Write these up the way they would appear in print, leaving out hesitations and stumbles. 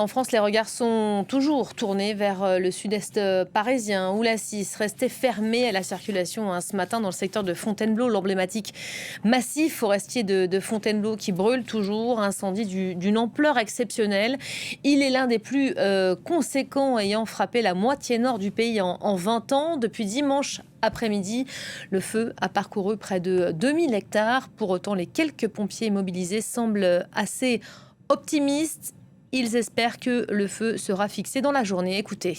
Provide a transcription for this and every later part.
En France, les regards sont toujours tournés vers le sud-est parisien, où la 6 restait fermée à la circulation ce matin dans le secteur de Fontainebleau, l'emblématique massif forestier de Fontainebleau qui brûle toujours, incendie d'une ampleur exceptionnelle. Il est l'un des plus conséquents ayant frappé la moitié nord du pays en 20 ans. Depuis dimanche après-midi, le feu a parcouru près de 2000 hectares. Pour autant, les quelques pompiers mobilisés semblent assez optimistes. Ils espèrent que le feu sera fixé dans la journée. Écoutez.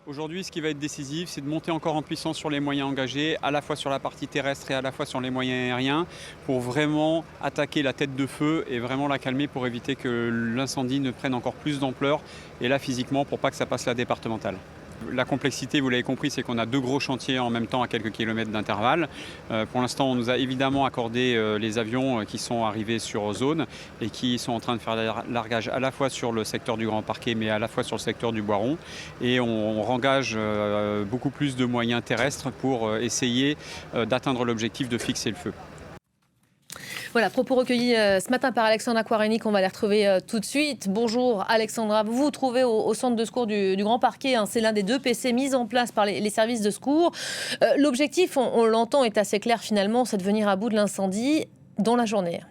Aujourd'hui, ce qui va être décisif, c'est de monter encore en puissance sur les moyens engagés, à la fois sur la partie terrestre et à la fois sur les moyens aériens, pour vraiment attaquer la tête de feu et vraiment la calmer pour éviter que l'incendie ne prenne encore plus d'ampleur, et là physiquement pour pas que ça passe la départementale. La complexité, vous l'avez compris, c'est qu'on a 2 gros chantiers en même temps à quelques kilomètres d'intervalle. Pour l'instant, on nous a évidemment accordé les avions qui sont arrivés sur zone et qui sont en train de faire largage à la fois sur le secteur du Grand Parquet, mais à la fois sur le secteur du Boiron. Et on engage beaucoup plus de moyens terrestres pour essayer d'atteindre l'objectif de fixer le feu. Voilà, propos recueillis ce matin par Alexandra Quareni, qu'on va les retrouver tout de suite. Bonjour Alexandra, vous vous trouvez au centre de secours du Grand Parquet. C'est l'un des 2 PC mis en place par les services de secours. L'objectif, on l'entend, est assez clair finalement, c'est de venir à bout de l'incendie dans la journée.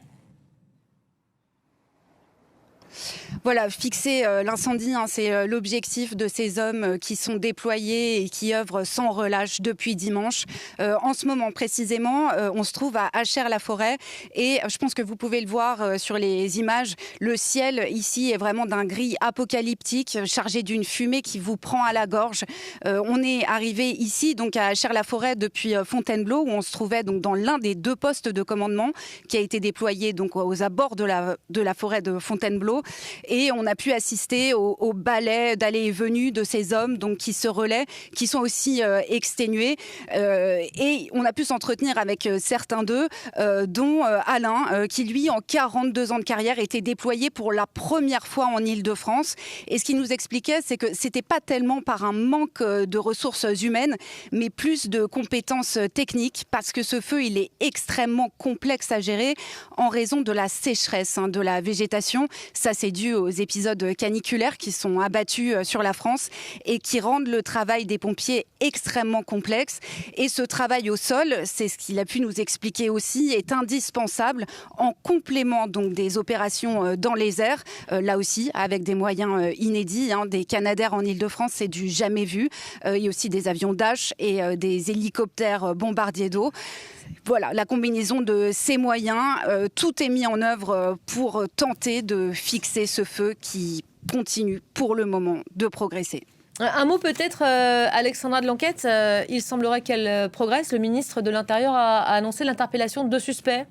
Voilà, fixer l'incendie, c'est l'objectif de ces hommes qui sont déployés et qui œuvrent sans relâche depuis dimanche. En ce moment précisément, on se trouve à Achères-la-Forêt et je pense que vous pouvez le voir sur les images. Le ciel ici est vraiment d'un gris apocalyptique, chargé d'une fumée qui vous prend à la gorge. On est arrivé ici donc à Achères-la-Forêt depuis Fontainebleau, où on se trouvait donc dans l'un des 2 postes de commandement qui a été déployé donc aux abords de la forêt de Fontainebleau. Et on a pu assister au balai d'allées et venues de ces hommes donc, qui se relaient, qui sont aussi exténués. Et on a pu s'entretenir avec certains d'eux, dont Alain, qui lui, en 42 ans de carrière, était déployé pour la première fois en Île-de-France. Et ce qu'il nous expliquait, c'est que c'était pas tellement par un manque de ressources humaines, mais plus de compétences techniques, parce que ce feu, il est extrêmement complexe à gérer en raison de la sécheresse de la végétation. Ça, c'est dû aux épisodes caniculaires qui sont abattus sur la France et qui rendent le travail des pompiers extrêmement complexe. Et ce travail au sol, c'est ce qu'il a pu nous expliquer aussi, est indispensable en complément donc des opérations dans les airs, là aussi avec des moyens inédits, des Canadair en Île-de-France, c'est du jamais vu. Il y a aussi des avions Dash et des hélicoptères bombardiers d'eau. Voilà, la combinaison de ces moyens, tout est mis en œuvre pour tenter de fixer ce feu qui continue pour le moment de progresser. Un mot peut-être, Alexandra, de l'enquête. Il semblerait qu'elle progresse. Le ministre de l'Intérieur a annoncé l'interpellation de 2 suspects.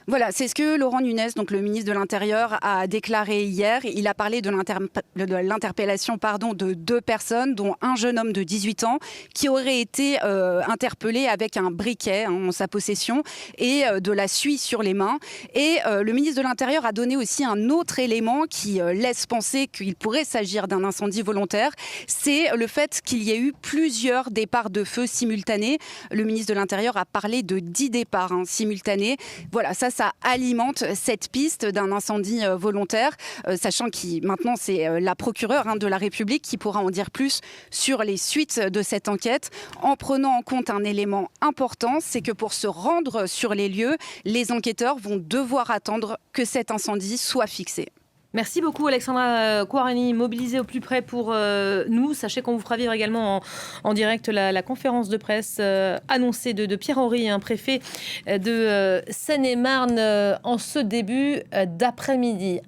Voilà, c'est ce que Laurent Nunez, donc le ministre de l'Intérieur, a déclaré hier. Il a parlé de l'interpellation de 2 personnes, dont un jeune homme de 18 ans qui aurait été interpellé avec un briquet en sa possession et de la suie sur les mains. Et le ministre de l'Intérieur a donné aussi un autre élément qui laisse penser qu'il pourrait s'agir d'un incendie volontaire. C'est le fait qu'il y ait eu plusieurs départs de feu simultanés. Le ministre de l'Intérieur a parlé de 10 départs simultanés. Voilà, ça alimente cette piste d'un incendie volontaire, sachant que maintenant c'est la procureure de la République qui pourra en dire plus sur les suites de cette enquête, en prenant en compte un élément important, c'est que pour se rendre sur les lieux, les enquêteurs vont devoir attendre que cet incendie soit fixé. Merci beaucoup Alexandra Quareni, mobilisée au plus près pour nous. Sachez qu'on vous fera vivre également en direct la conférence de presse annoncée de Pierre Henry, préfet de Seine-et-Marne, en ce début d'après-midi.